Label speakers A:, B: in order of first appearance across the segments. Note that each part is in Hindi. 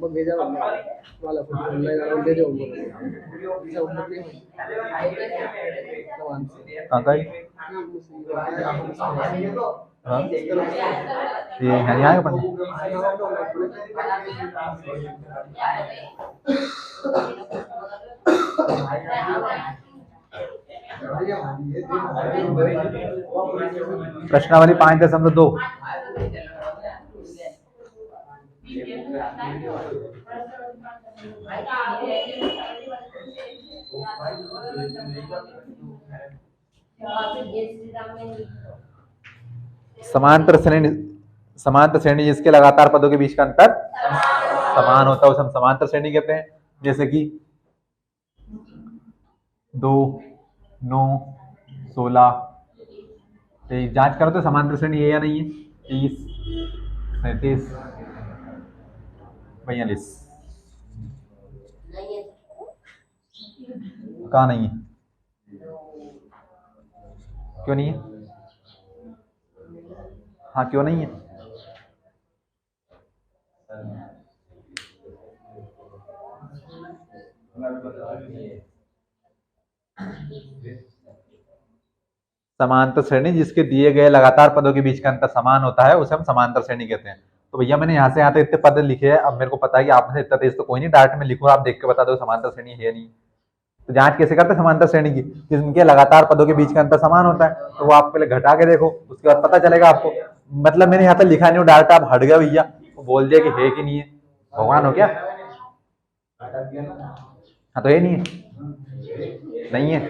A: भेजा वाला ऑनलाइन दे दो
B: हाँ ये नहीं आएगा पढ़ने। प्रश्नावली 5.2 समांतर श्रेणी जिसके लगातार पदों के बीच का अंतर समान होता है उसे हम समांतर श्रेणी कहते हैं। जैसे कि 2, 9, 16, 23 जांच करो तो समांतर श्रेणी है या नहीं है। 30, 37, 42 कहाँ नहीं है? क्यों नहीं है? हाँ क्यों नहीं है? समांतर श्रेणी जिसके दिए गए लगातार पदों के बीच का अंतर समान होता है उसे हम समांतर श्रेणी कहते हैं। तो भैया मैंने यहाँ से यहाँ तक इतने पद लिखे हैं। अब मेरे को पता है कि आप में से इतना तेज तो कोई नहीं, डायरेक्ट में लिखूँ आप देख के बता दो समांतर श्रेणी है नहीं। तो जांच कैसे करते हैं समांतर श्रेणी की? जिनके लगातार पदों के बीच का अंतर समान होता है तो वो आप पहले घटा के देखो, उसके बाद पता चलेगा आपको। मतलब मैंने यहाँ तक लिखा नहीं, डायरेक्ट आप हट गया भैया, वो बोल दिया कि है कि नहीं है। भगवान हो क्या? हाँ तो ये नहीं है, नहीं है।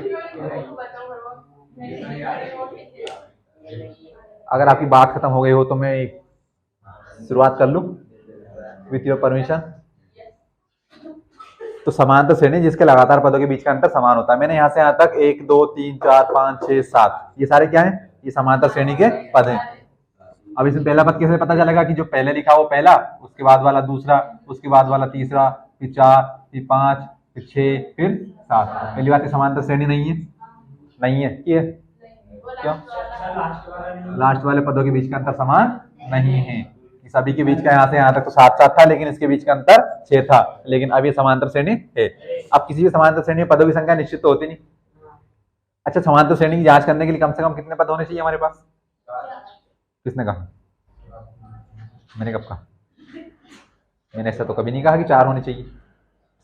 B: अगर आपकी बात खत्म हो गई हो तो मैं शुरुआत कर लूं विथ योर परमिशन। तो समांतर श्रेणी जिसके लगातार पदों के बीच का अंतर समान होता है। मैंने यहाँ से यहाँ तक 1, 2, 3, 4, 5, 6, 7 ये सारे क्या हैं? ये समांतर श्रेणी के पद हैं। अब इसमें पहला पद कैसे पता चलेगा कि जो पहले लिखा वो पहला, उसके बाद वाला दूसरा, उसके बाद वाला तीसरा, फिर 4, फिर 5, फिर 6, फिर 7। पहली बात समांतर श्रेणी नहीं है, नहीं है। क्यों? लास्ट वाले पदों के बीच का अंतर समान नहीं है। सभी के बीच का यहाँ से यहाँ तक तो 7 था, लेकिन इसके बीच का अंतर 6 था, लेकिन अब ये समांतर श्रेणी है। अब किसी भी समांतर श्रेणी में पदों की संख्या निश्चित तो होती नहीं। अच्छा, समांतर श्रेणी की जांच करने के लिए कम से कम कितने पद होने चाहिए हमारे पास? किसने कहा? मैंने कब कहा? मैंने ऐसा तो कभी नहीं कहा कि 4 होने चाहिए।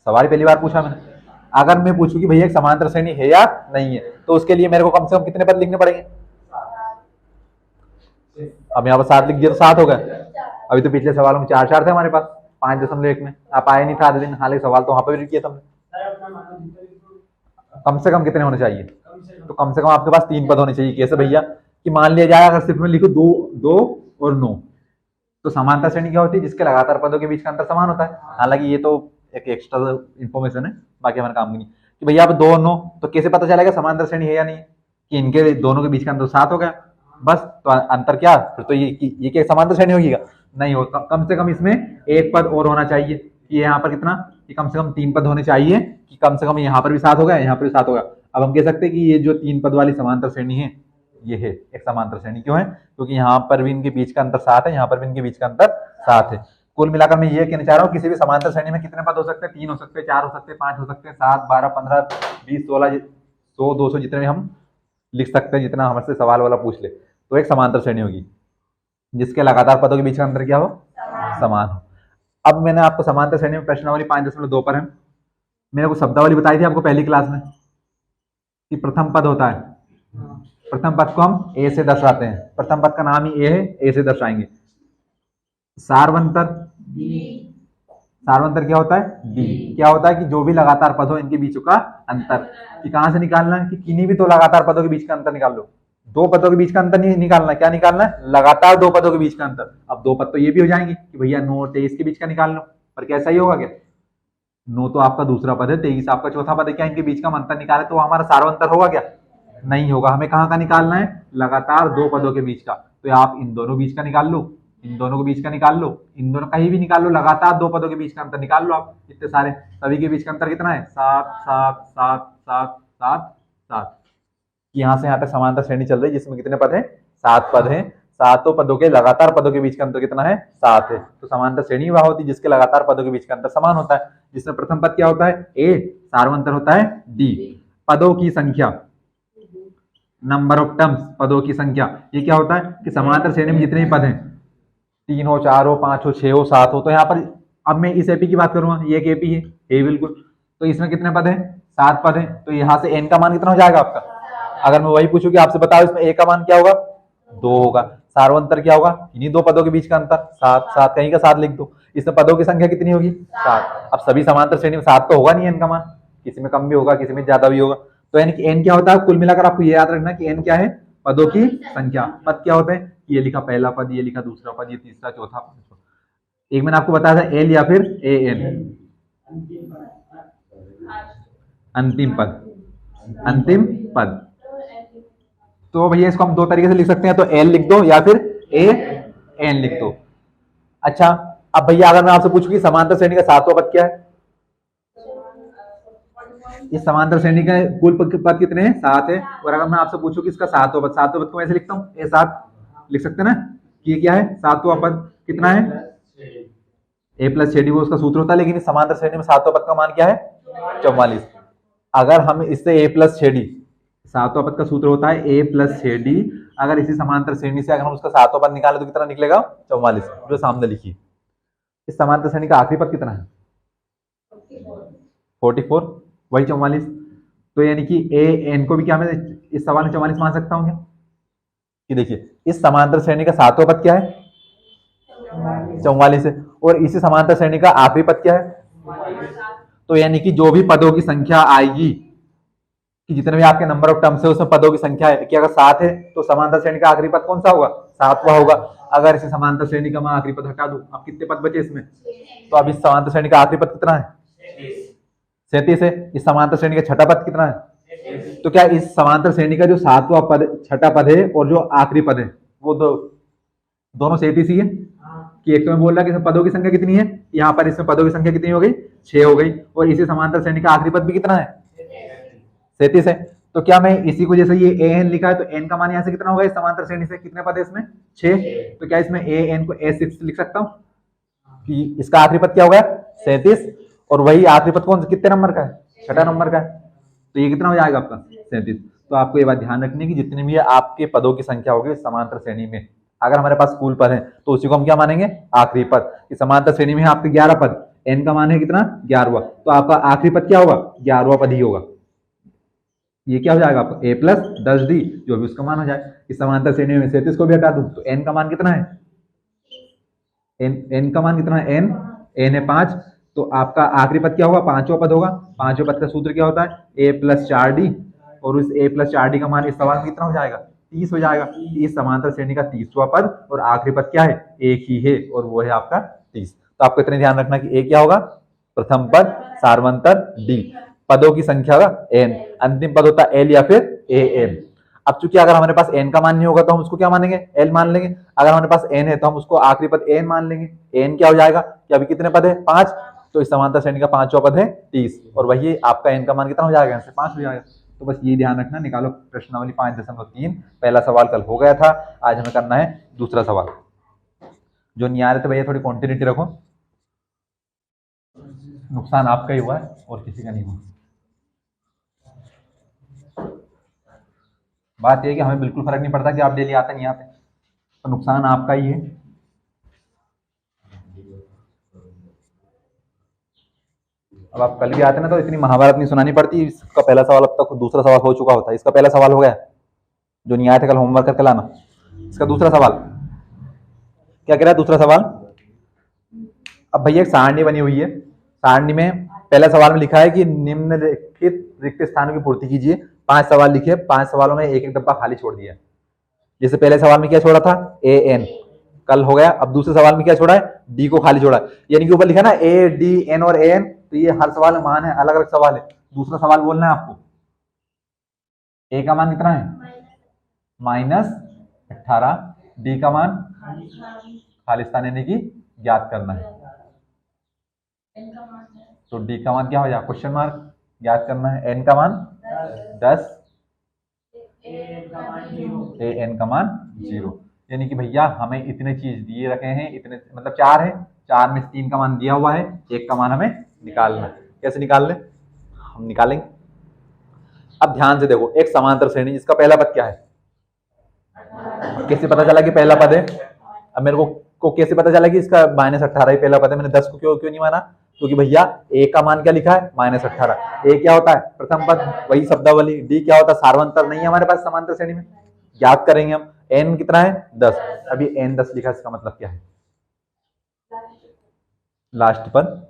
B: सवाल पहली बार पूछा मैंने। अगर मैं पूछूं कि भैया एक समांतर श्रेणी है या नहीं है तो उसके लिए मेरे को कम से कम कितने पद लिखने पड़ेंगे? अब यहाँ पर 7 लिख दिया तो 7 हो गए। अभी तो पिछले सवालों में 4 थे हमारे पास 5.1 में। आप आए नहीं था आधे दिन, हालांकि सवाल तो वहां पर भी किया था। कम से कम कितने होने चाहिए? तो कम से कम आपके पास 3 पद होने चाहिए। कैसे भैया? कि मान लिया जाए अगर सिर्फ मैं लिखूं 2 और 9 तो समांतर श्रेणी क्या होती है? जिसके लगातार पदों के बीच का अंतर समान होता है। हालांकि ये तो एक एक्स्ट्रा इन्फॉर्मेशन है, बाकी हमारे काम की नहीं। कि भैया अब 2 और 9 तो कैसे पता चलेगा समांतर श्रेणी है या नहीं? कि इनके दोनों के बीच का अंतर 7 हो गया, बस। तो अंतर क्या? फिर तो ये क्या समांतर श्रेणी होगी? नहीं हो। कम से कम इसमें 1 पद और होना चाहिए। कि यहाँ पर कितना? कि कम से कम 3 पद होने चाहिए। कि कम से कम यहाँ पर भी 7 हो गया, यहाँ पर भी 7 हो गया। अब हम कह सकते हैं कि ये जो 3 पद वाली समांतर श्रेणी है ये है एक समांतर श्रेणी। क्यों है? क्योंकि यहाँ पर भी इनके बीच का अंतर 7 है, यहाँ पर भी इनके बीच का अंतर 7 है। कुल मिलाकर मैं ये कहना चाह रहा हूँ किसी भी समांतर श्रेणी में कितने पद हो सकते हैं? 3 हो सकते हैं, 4 हो सकते हैं, 5 हो सकते हैं, 7, 12, 15, 20, 16, 100, 200 जितने भी हम लिख सकते हैं, जितना हमसे सवाल वाला पूछ ले। तो एक समांतर श्रेणी होगी जिसके लगातार पदों के बीच का अंतर क्या हो? समान हो। अब मैंने आपको समांतर श्रेणी में प्रश्नावली 5.2 पर है। मैंने को शब्दावली बताई थी आपको पहली क्लास में कि प्रथम पद होता है। प्रथम पद को हम ए से दर्शाते हैं। प्रथम पद का नाम ही ए है, ए से दर्शाएंगे। सार्वंतर, सार्वंतर क्या होता है? डी। क्या होता है? कि जो भी लगातार पद हो इनके बीच का अंतर। कि कहां से निकालना है? कि किन्हीं भी 2 लगातार पदों के बीच का अंतर निकाल लो। 2 पदों के बीच का अंतर नहीं निकालना, क्या निकालना है? लगातार 2 पदों के बीच का अंतर। अब 2 पद तो ये भी हो जाएंगे कि भैया 9 23 के बीच का निकाल लो, पर कैसा ही होगा क्या? 9 तो आपका दूसरा पद है, 23 आपका चौथा पद है। क्या इनके बीच का अंतर निकाले तो हमारा सार्वंतर होगा क्या? नहीं होगा। हमें कहाँ का निकालना है? लगातार 2 पदों के बीच का। तो आप इन दोनों बीच का निकाल लो, इन दोनों के बीच का निकाल लो, इन दोनों कहीं भी निकाल लो, लगातार दो पदों के बीच का अंतर निकाल लो आप, इतने सारे सभी के बीच का अंतर कितना है 7 7 7 7 7 7। यहाँ से यहाँ तक समांतर श्रेणी चल रही है जिसमें कितने पद हैं 7 पद हैं। सातों पदों के लगातार पदों के बीच का अंतर कितना है 7 है। तो समांतर श्रेणी वह होती है जिसके लगातार पदों के बीच का अंतर समान होता है, जिसमें प्रथम पद क्या होता है ए, सार्वंतर होता है डी। पदों की संख्या, नंबर ऑफ टर्म्स, पदों की संख्या, ये क्या होता है कि समांतर श्रेणी में जितने भी पद हैं 3 हो 4 हो 5 हो 6 हो 7 हो, तो यहाँ पर अब मैं इस एपी की बात करूंगा, ये एक एपी है ए बिल्कुल, तो इसमें कितने पद हैं 7 पद हैं, तो यहाँ से एन का मान कितना हो जाएगा आपका। अगर मैं वही पूछूं कि आपसे बताओ इसमें ए का मान क्या होगा 2 होगा, सार्वंतर क्या होगा इन्हीं दो पदों के बीच का अंतर 7 7, कहीं का 7 लिख दो, इसमें पदों की संख्या कितनी होगी 7। अब सभी समांतर श्रेणी में 7 तो होगा नहीं एन का मान, किसी में कम भी होगा किसी में ज्यादा भी होगा, तो यानी कि एन क्या होता है कुल मिलाकर आपको ये याद रखना कि एन क्या है पदों की संख्या। पद क्या होते हैं, ये लिखा पहला पद, ये लिखा दूसरा पद, ये तीसरा चौथा पांचवा। एक मैंने आपको बताया था एल या फिर ए एन, अंतिम पद, अंतिम पद। तो भैया इसको हम दो तरीके से लिख सकते हैं, तो एल लिख दो या फिर ए एन लिख दो। अच्छा अब भैया अगर मैं आपसे पूछूं कि समांतर श्रेणी का सातवां पद क्या है, इस समांतर श्रेणी का कुल पद कितने हैं 7 है, और अगर मैं आपसे पूछूं कि इसका सातवां पद को मैं ऐसे लिखता हूँ ए 7 लिख सकते हैं ना, कि ये क्या है सातवां पद कितना है ए प्लस छेडी, वो उसका सूत्र होता है, लेकिन इस समांतर श्रेणी में सातवां पद का मान क्या है 44। अगर हम इससे ए प्लस छेडी, सातवां पद का सूत्र होता है ए प्लस छेडी, अगर इसी समांतर श्रेणी से अगर हम उसका सातवां पद निकालें तो कितना निकलेगा 44, जो सामने लिखी। इस समांतर श्रेणी का आखिरी पद कितना है 44, वही 44। तो यानी कि ए एन को भी क्या मैं इस सवाल में 44 मान सकता हूँ क्या, कि देखिए इस समांतर श्रेणी का सातवां पद क्या है 44 है, और इसी समांतर श्रेणी का आखिरी पद क्या है, तो यानी कि जो भी पदों की संख्या आएगी, कि जितने भी आपके नंबर ऑफ टर्म्स है उसमें पदों की संख्या है कि अगर 7 है तो समांतर श्रेणी का आखिरी पद कौन सा होगा 7वां होगा। अगर इसे समांतर श्रेणी का मैं आखिरी पद हटा दूं, अब कितने पद बचे इसमें, तो अब इस समांतर श्रेणी का आखिरी पद कितना है 37 है, इस समांतर श्रेणी का छठा पद कितना है, तो क्या इस समांतर श्रेणी का जो सातवां पद छठा पद है और जो आखिरी पद है वो दोनों 37 ही है, कि एक तो मैं बोल रहा कि इसमें पदों की संख्या कितनी है, यहाँ पर इसमें पदों की संख्या कितनी हो गई 6 हो गई, और इसी समांतर श्रेणी का आखिरी पद भी कितना है 37 है। तो क्या मैं इसी को जैसे ये ए एन लिखा है तो एन का मान यहाँ से कितना होगा इस समांतर श्रेणी से, कितने पद है इसमें 6, तो क्या इसमें ए एन को ए6 लिख सकता हूँ, कि इसका आखिरी पद क्या होगा 37, और वही आखिरी पद कौन कितने नंबर का है छठा नंबर का है, तो ये कितना हो जाएगा आपका 37। तो आपको ये बात ध्यान रखनी है कि जितने भी आपके पदों की संख्या होगी समांतर श्रेणी में, अगर हमारे पास कुल पद है तो उसी को हम क्या मानेंगे आखिरी पद। इस समांतर श्रेणी में आपके 11 पद, एन का मान है कितना 11वां, तो आपका आखिरी पद क्या होगा 11वां पद ही होगा। ये क्या हो जाएगा आपका ए प्लस 10d, जो भी उसका मान हो जाए। इस समांतर श्रेणी में 37 को भी हटा दूं तो एन का मान कितना है, एन का मान कितना है एन है 5, तो आपका आखिरी पद क्या होगा 5वां पद होगा। 5वें पद का सूत्र क्या होता है ए प्लस 4d, और उस ए प्लस 4d का मान इस सवाल में कितना हो जाएगा 30 हो जाएगा। इस समांतर श्रेणी का 30वां पद और आखिरी पद क्या है एक ही है, और वो है आपका 30। तो आपको इतना ध्यान रखना कि ए क्या होगा प्रथम पद सार्वंतर डी, पदों की संख्या का एन, अंतिम पद होता है एल या फिर ए एन। अब चूंकि अगर हमारे पास एन का मान नहीं होगा तो हम उसको क्या मानेंगे एल मान लेंगे, अगर हमारे पास एन है तो हम उसको आखिरी पद एन मान लेंगे। एन क्या हो जाएगा कि अभी कितने पद है 5, तो इस समांतर श्रेणी का 5वां पद है 30, और वही आपका एन का मान कितना हो जाएगा 5 हो जाएगा। तो बस ये ध्यान रखना, निकालो प्रश्नावली 5.3। पहला सवाल कल हो गया था, आज हमें करना है दूसरा सवाल। जो नहीं आ रहे थे भैया थोड़ी कॉन्टिन्यूटी रखो, नुकसान आपका ही हुआ है और किसी का नहीं हुआ। बात यह है कि हमें बिल्कुल फर्क नहीं पड़ता कि आप डेली आते नहीं आते, तो नुकसान आपका ही है। अब आप कल भी आते ना तो इतनी महाभारत नहीं सुनानी पड़ती। इसका पहला सवाल अब तक दूसरा सवाल हो चुका होता है, इसका पहला सवाल हो गया, जो नहीं आए थे कल होमवर्क करके लाना। इसका दूसरा सवाल क्या कह रहा है दूसरा सवाल, अब भैया एक सारणी बनी हुई है, सारणी में पहला सवाल में लिखा है कि निम्नलिखित रिक्त स्थानों की पूर्ति कीजिए। 5 सवाल लिखे, 5 सवालों में एक एक डब्बा खाली छोड़ दिया। जैसे पहले सवाल में क्या छोड़ा था ए एन, कल हो गया। अब दूसरे सवाल में क्या छोड़ा है डी को खाली छोड़ा है, यानी कि ऊपर लिखा ना ए डी एन और एन, तो ये हर सवाल में मान है, अलग अलग सवाल है। दूसरा सवाल बोलना है आपको ए का मान कितना है -18, डी का मान खालिस्तान यानी कि ज्ञात करना है। तो डी का मान क्या हो जाएगा, क्वेश्चन मार्क, ज्ञात करना है। एन का मान 10, ए एन का मान 0। यानी कि भैया हमें इतने चीज दिए रखे हैं, इतने मतलब 4 है, 4 में से 3 का मान दिया हुआ है, 1 का मान हमें निकालना है। कैसे निकाल लें, हम निकालेंगे। अब ध्यान से देखो, एक समांतर श्रेणी जिसका पहला पद क्या है, कैसे पता चला कि पहला पद है। अब मेरे को कैसे पता चला कि इसका -18 ही पहला पद है। मैंने 10 को क्यों नहीं माना, क्योंकि भैया ए का मान क्या लिखा है, -18। ए क्या होता है, प्रथम पद, वही शब्दावली। डी क्या होता है, सार्वंतर नहीं है हमारे पास समांतर श्रेणी में, ज्ञात करेंगे हम। एन कितना है, 10। अभी एन 10 लिखा, इसका मतलब क्या है, लास्ट पद।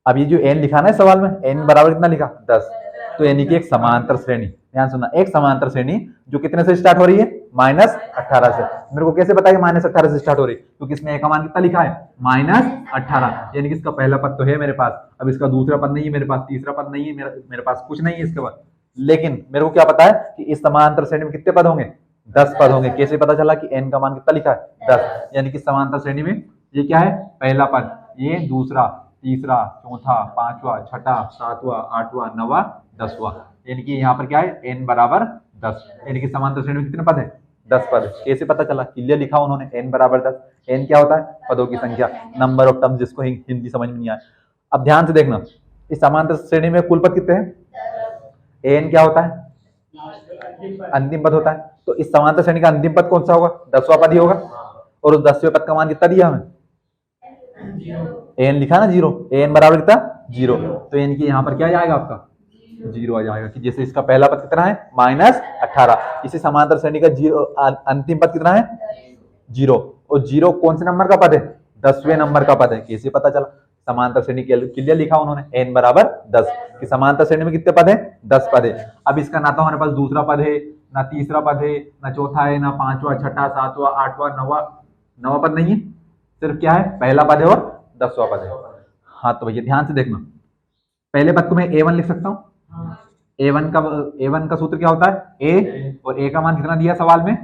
B: अब ये जो एन लिखा ना सवाल में, एन बराबर कितना लिखा, 10। तो यानी कि एक समांतर श्रेणी, ध्यान सुनना, एक समांतर श्रेणी जो कितने से स्टार्ट हो रही है, -18 से। मेरे को कैसे पता है कि -18 से स्टार्ट हो रही है, क्योंकि इसमें ए का मान कितना लिखा है, -18। यानी कि इसका पहला पद तो है मेरे पास, अब इसका दूसरा पद नहीं है मेरे पास, तीसरा पद नहीं है मेरे पास, कुछ नहीं है इसके बाद। लेकिन मेरे को क्या पता है कि इस समांतर श्रेणी में कितने पद होंगे, 10 पद होंगे। कैसे पता चला कि एन का मान कितना लिखा है, 10। यानी कि समांतर श्रेणी में ये क्या है, पहला पद, ये दूसरा, तीसरा, चौथा, पांचवा, छठा, सातवां, आठवां, नवा, 10वां। यानी कि यहाँ पर क्या है, n बराबर 10। यानी कि समांतर श्रेणी में कितने पद है, 10 पद। कैसे पता चला, क्लियर लिखा उन्होंने, n बराबर 10। n क्या होता है, पदों की संख्या, नंबर ऑफ टर्म्स, जिसको हिंदी समझ में नहीं आए। अब ध्यान से देखना, इस समांतर श्रेणी में कुल पद कितने हैं, n क्या होता है, अंतिम पद होता है। तो इस समांतर श्रेणी का अंतिम पद कौन सा होगा, 10वां पद ही होगा। और उस 10वें पद का मान कितना दिया हमें, एन लिखा ना 0, एन बराबर कितना 0। तो एन की यहाँ पर क्या जाएगा, आपका 0 आ जाएगा। कि जैसे इसका पहला पद कितना है, -18, इसी समांतर श्रेणी का 0 अंतिम पद कितना है, 0। और 0 कौन से नंबर का पद है, 10वें नंबर का पद है। कैसे पता चला, समांतर श्रेणी क्लियर लिखा उन्होंने, n बराबर 10 कि समांतर श्रेणी में कितने पद है, 10 पद है। अब इसका ना तो हमारे पास दूसरा पद है, ना तीसरा पद है, ना चौथा है, ना पांचवा, छठा, सातवां, आठवां, नवा पद नहीं है, सिर्फ क्या है, पहला पद है और 10वां पद है। हाँ तो भैया ध्यान से देखना, पहले पद को मैं a1 लिख सकता हूँ। a1 का सूत्र क्या होता है, a, और a का मान कितना दिया सवाल में,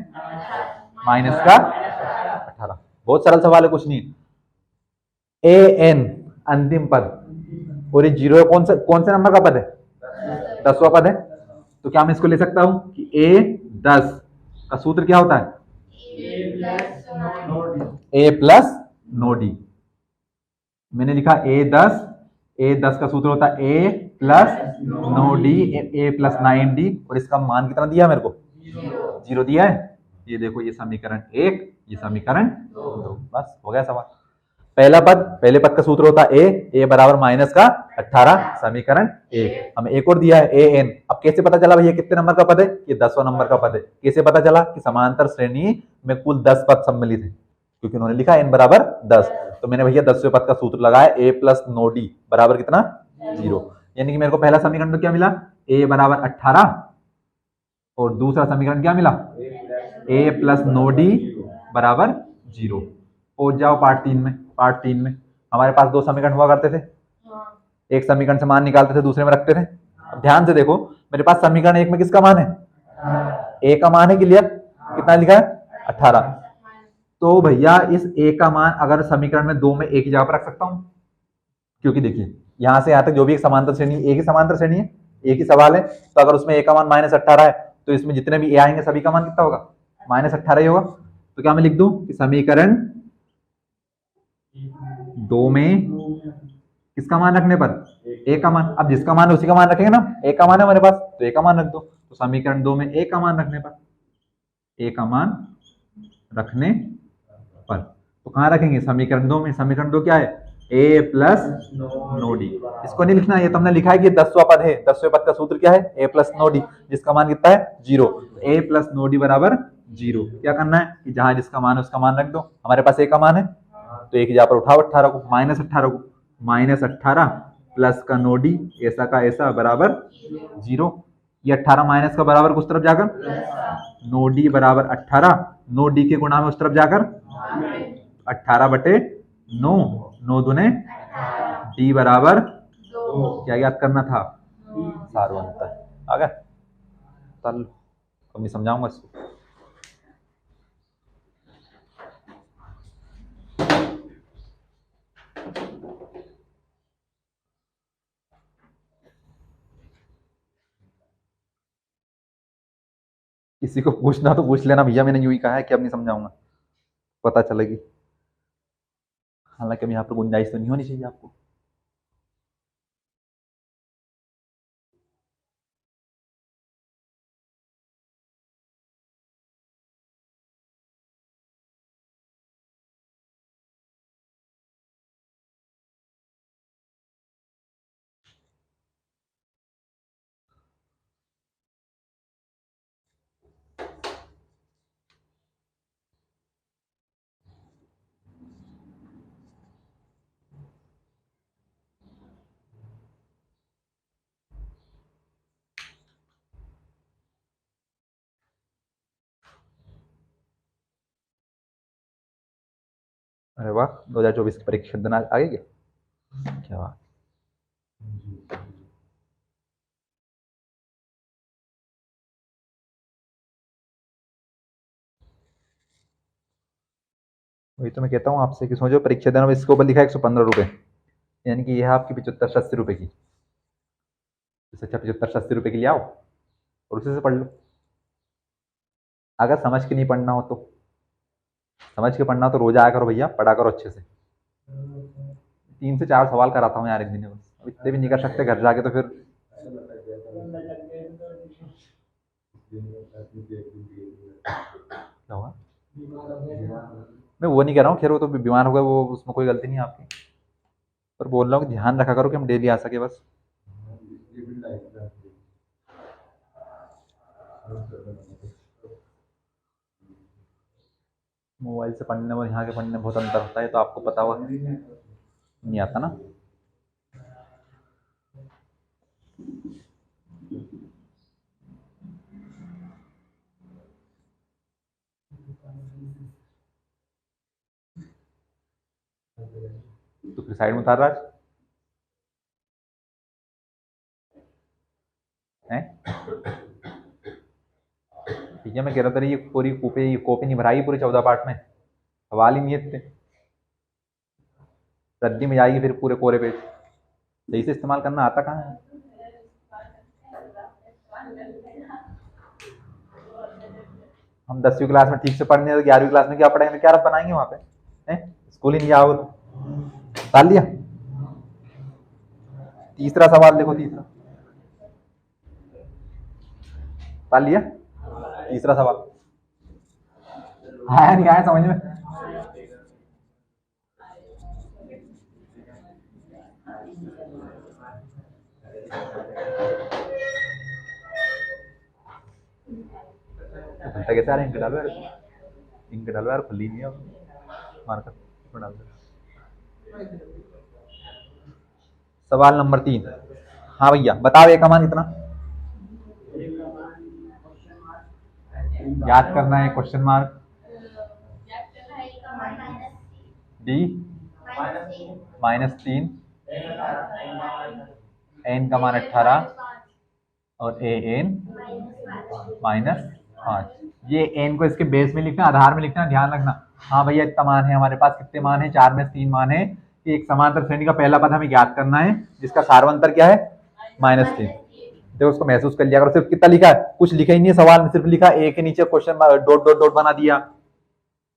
B: -18। बहुत सरल सवाल है, कुछ नहीं। an अंतिम पद, और ये 0 कौन से नंबर का पद है, 10वां पद है। तो क्या मैं इसको ले सकता हूं कि a10 का सूत्र क्या होता है, a प्लस नो डी। मैंने लिखा a10 का सूत्र होता है a प्लस नो डी, a प्लस 9d। और इसका मान कितना दिया मेरे को, 0 दिया है। ये देखो, ये समीकरण 1, ये समीकरण 2, बस हो गया सवाल। पहले पद का सूत्र होता है a बराबर -18, समीकरण 1। हमें एक और दिया है an। अब कैसे पता चला भैया कितने नंबर का पद है, ये 10वां नंबर का पद है। कैसे पता चला कि समांतर श्रेणी में कुल 10 पद सम्मिलित है, क्योंकि उन्होंने लिखा n बराबर 10। तो मैंने भैया 10वें पद का सूत्र लगाया, a प्लस नो डी बराबर कितना, 0। यानी कि मेरे को पहला समीकरण तो क्या मिला, a बराबर 18, और दूसरा समीकरण क्या मिला, a प्लस नो डी बराबर 0। पहुंच जाओ पार्ट 3 में हमारे पास 2 समीकरण हुआ करते थे, एक समीकरण से मान निकालते थे, दूसरे में रखते थे। अब ध्यान से देखो, मेरे पास समीकरण 1 में किसका मान है, a का मान है, क्लियर, कितना लिखा है, 18। तो भैया इस a का मान अगर समीकरण में 2 में एक ही जगह पर रख सकता हूं, क्योंकि देखिए यहां से यहां तक जो भी एक समांतर श्रेणी, एक ही समांतर श्रेणी है, एक ही सवाल है। तो अगर उसमें a का मान -18 है, तो इसमें जितने भी a आएंगे सभी का मान कितना होगा, -18 ही होगा। तो क्या मैं लिख दूं कि समीकरण 2 में किसका मान रखने पर, a का मान। अब जिसका मान उसी का मान रखेंगे ना, a का मान है हमारे पास, तो a का मान रख दो। तो समीकरण 2 में a का मान रखने पर, a का मान रखने पर, तो कहां रखेंगे, समीकरण 2 में। समीकरण 2 क्या है, a प्लस नो डी। इसको नहीं लिखना, ये तुमने लिखा है कि 10वां पद है, 10वें पद का सूत्र क्या है, a प्लस नो डी, जिसका मान कितना है, 0। a प्लस नो डी बराबर 0। क्या करना है कि जहां जिसका मान है उसका मान रख दो। हमारे पास a का मान है, तो एक जगह पर उठाओ 18 को, -18 को, -18 प्लस का नो डी, ऐसा का ऐसा बराबर 0। ये 18 माइनस का बराबर उस तरफ जाकर, नो डी बराबर 18, नो डी के गुणा में उस तरफ जाकर 18/9, 9 दूने डी बराबर, क्या याद करना था, सार्वंतर। आ गया, चल अब मैं समझाऊंगा इसको। किसी को पूछना तो पूछ लेना भैया, मैंने यूं ही कहा है कि अब नहीं समझाऊंगा, पता चलेगी। हालांकि अब यहाँ पर गुंजाइश तो नहीं होनी चाहिए आपको। अरे वाह, 2024 की परीक्षा दिन आ गई क्या? क्या बात। वही तो मैं कहता हूँ आपसे कि सोचो परीक्षा देना, इसके ऊपर लिखा है 115 रुपये, यानी कि यह आपकी 75 से 80 रुपये की। इससे अच्छा 75 से 80 रुपये की ले आओ और उसी से पढ़ लो। अगर समझ के नहीं पढ़ना हो तो, समझ के पढ़ना हो तो रोज आया करो भैया, पढ़ा करो अच्छे से। 3 से 4 सवाल कराता हूँ यार एक दिन में बस, अब इतने भी नहीं कर सकते घर जाके तो फिर। क्या हुआ? मैं वो नहीं कह रहा हूँ, खैर वो तो बीमार हो गए, वो उसमें कोई गलती नहीं है आपकी, पर बोल रहा हूँ कि ध्यान रखा करो कि हम डेली आ सके बस। मोबाइल से पढ़ने और यहाँ के पढ़ने में बहुत अंतर होता है, तो आपको पता हुआ नहीं आता ना। तो फिर साइड में उतार रहा है। ठीक है, मैं कह रहा था ये पूरी कॉपी नहीं भराई पूरे 14 पार्ट में, सवाल ही नहीं है इतने, रद्दी में जाएगी फिर पूरे कोरे पेज। सही से इस्तेमाल करना आता कहाँ है? हम 10वीं क्लास में ठीक से पढ़ने, तो 11वीं क्लास में क्या पढ़ेंगे, क्या रब बनाएंगे वहां पे? हैं? स्कूल ही नहीं जाओ तो डाल लिया। तीसरा सवाल देखो, तीसरा डाल लिया, तीसरा सवाल आया नहीं आया समझ में? घंटा कैसे आ रहा है? इंक डालो यार, इंक डालो यार, खुली नहीं है मार्कर, इसमें डाल दो। सवाल नंबर 3। हाँ भैया बताओ, एक का मान कितना? याद करना है, क्वेश्चन मार्क डी -3, एन का मान 18 और ए एन -5। ये एन को इसके बेस में लिखना, आधार में लिखना, ध्यान रखना। हाँ भैया इतना मान है हमारे पास, कितने मान है? 4 में से 3 मान है कि एक समांतर श्रेणी का पहला पद हमें ज्ञात करना है जिसका सार्वंतर क्या है? -3। देखो उसको महसूस कर लिया करो। सिर्फ कितना लिखा है? कुछ लिखा ही नहीं है सवाल में, सिर्फ लिखा ए के नीचे क्वेश्चन डॉट डॉट डॉट बना दिया,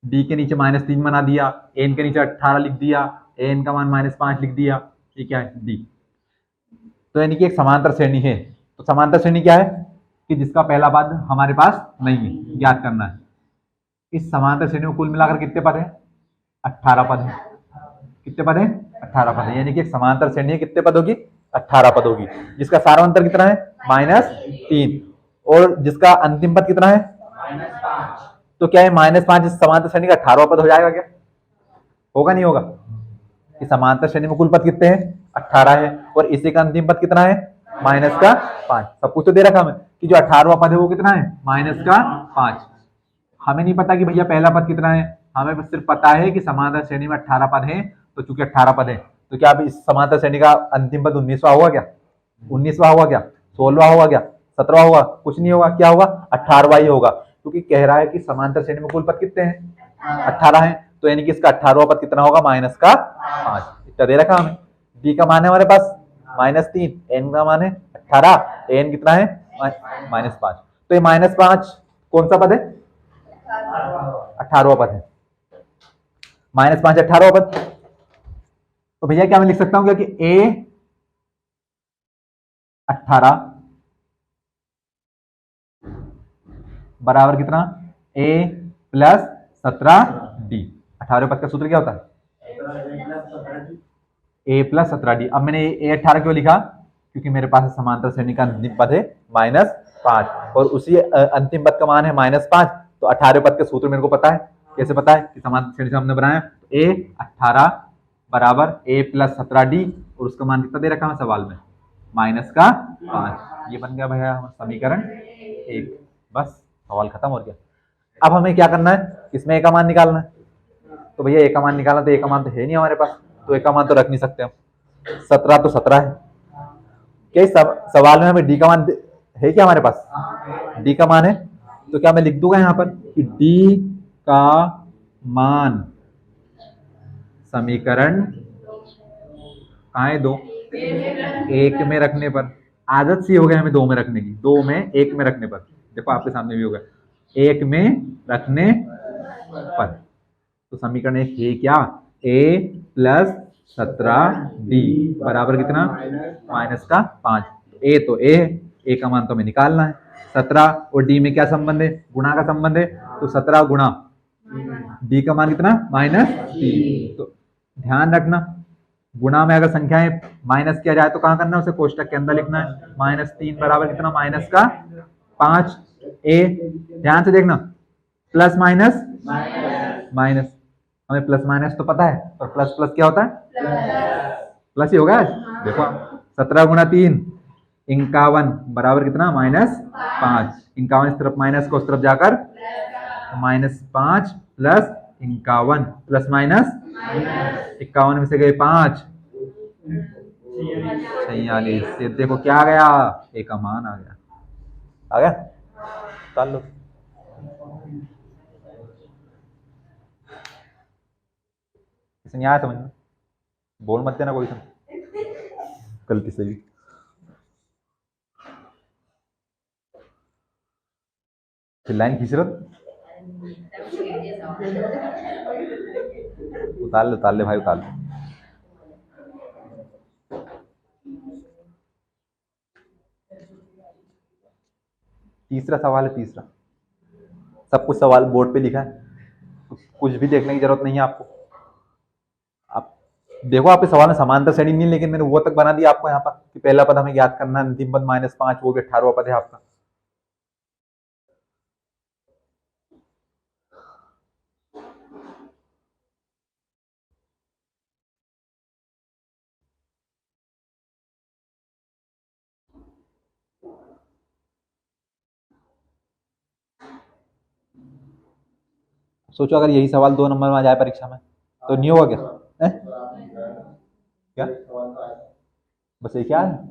B: डी के नीचे -3 बना दिया, एन के नीचे 18 लिख दिया, एन का मान -5 लिख दिया। ये क्या है? डी। तो यानी कि एक समांतर श्रेणी है। तो समांतर श्रेणी क्या है? कि जिसका पहला पद हमारे पास नहीं है, ज्ञात करना है। इस समांतर श्रेणी में कुल मिलाकर कितने पद है? 18 पद है। कितने पद है? 18 पद है। यानी कि एक समांतर श्रेणी है, कितने पद होगी? 18 पद होगी, जिसका सार्वंतर कितना है? -3, और जिसका अंतिम पद कितना है? तो क्या है -5 इस समांतर श्रेणी का 18वां पद हो जाएगा क्या? होगा नहीं होगा? कि समांतर श्रेणी में कुल पद कितने हैं? 18 है, और इसी का अंतिम पद कितना है? -5। सब कुछ तो दे रखा हमें कि जो 18वां पद है वो कितना है? -5। हमें नहीं पता कि भैया पहला पद कितना है, हमें बस सिर्फ पता है कि समांतर श्रेणी में 18 पद है। तो चूंकि 18 पद है, तो क्या अब इस समांतर श्रेणी का अंतिम पद 19वां होगा क्या? 19वां होगा क्या? 16वां होगा क्या? 17वां होगा? कुछ नहीं होगा। क्या होगा? 18वां ही होगा, क्योंकि कह रहा है कि समांतर श्रेणी में कुल पद कितने हैं? 18 है। तो यानी कि इसका 18वां पद कितना होगा? -5। इतना दे रखा हमें। डी का मान है हमारे पास -3, एन का मान है 18, एन कितना है? -5। तो ये -5 कौन सा पद है? 18वां पद है। -5 18वां पद। तो भैया क्या मैं लिख सकता हूं क्या कि a 18 बराबर कितना? a plus 17d। 18वें पद का सूत्र क्या होता है? a plus 17d। अब मैंने a 18 क्यों लिखा? क्योंकि मेरे पास समांतर श्रेणी का अंतिम पद है -5 और उसी अंतिम पद का मान है -5। तो 18वें पद के सूत्र मेरे को पता है। कैसे पता है? कि समांतर श्रेणी से हमने बनाया a 18 बराबर a प्लस 17d और उसका मान कितना दे रखा है सवाल में? -5। ये बन गया भैया समीकरण 1। बस सवाल खत्म हो गया। अब हमें क्या करना है? इसमें a का मान निकालना है। तो भैया a का मान निकालना, तो a का मान तो है नहीं हमारे पास, तो a का मान तो रख नहीं सकते हम। 17 तो 17 है। क्या सवाल में हमें d का मान है क्या हमारे पास? d का मान है, तो क्या मैं लिख दूंगा यहाँ पर कि d का मान समीकरण कहाँ है? 2। 1 में रखने पर। आदत सी हो गई हमें 2 में रखने की, 2 में 1 में रखने पर। देखो आपके सामने भी होगा 1 में रखने पर। तो समीकरण 1 है क्या? a प्लस 17d बराबर कितना? -5। a तो a का मान तो हमें निकालना है। 17 और d में क्या संबंध है? गुणा का संबंध है। तो 17 गुणा d का मान कितना? -3। तो ध्यान रखना गुणा में अगर संख्याएं माइनस किया जाए तो कहां करना है? उसे कोष्टक के अंदर लिखना है। -3 बराबर कितना? -5। a ध्यान से देखना प्लस माइनस माइनस, हमें प्लस माइनस तो पता है, और प्लस प्लस क्या होता है? प्लस ही होगा। देखो 17 गुणा 3 51 बराबर कितना? -5। 51 इस तरफ माइनस को उस तरफ जाकर -5 प्लस 51 प्लस माइनस 51 में से गए 5 46। ये देखो क्या आ गया? a का मान आ गया। आ गया? निकाल लो। किसी नहीं आया समझ में? बोल मत देना कोई तुम गलती से भी। फिर लाइन खींच रहे हो? उतार ले भाई, उतार ले। तीसरा सवाल है, तीसरा। सब कुछ सवाल बोर्ड पे लिखा है, कुछ भी देखने की जरूरत नहीं है आपको। आप देखो आपके सवाल में समांतर श्रेणी नहीं, लेकिन मैंने वो तक बना दिया आपको यहाँ पर कि पहला पद हमें याद करना है, अंतिम पद -5, वो भी 18वां पद है आपका। सोचो अगर यही सवाल 2 नंबर में आ जाए परीक्षा में तो नहीं होगा क्या? क्या बस ये क्या है?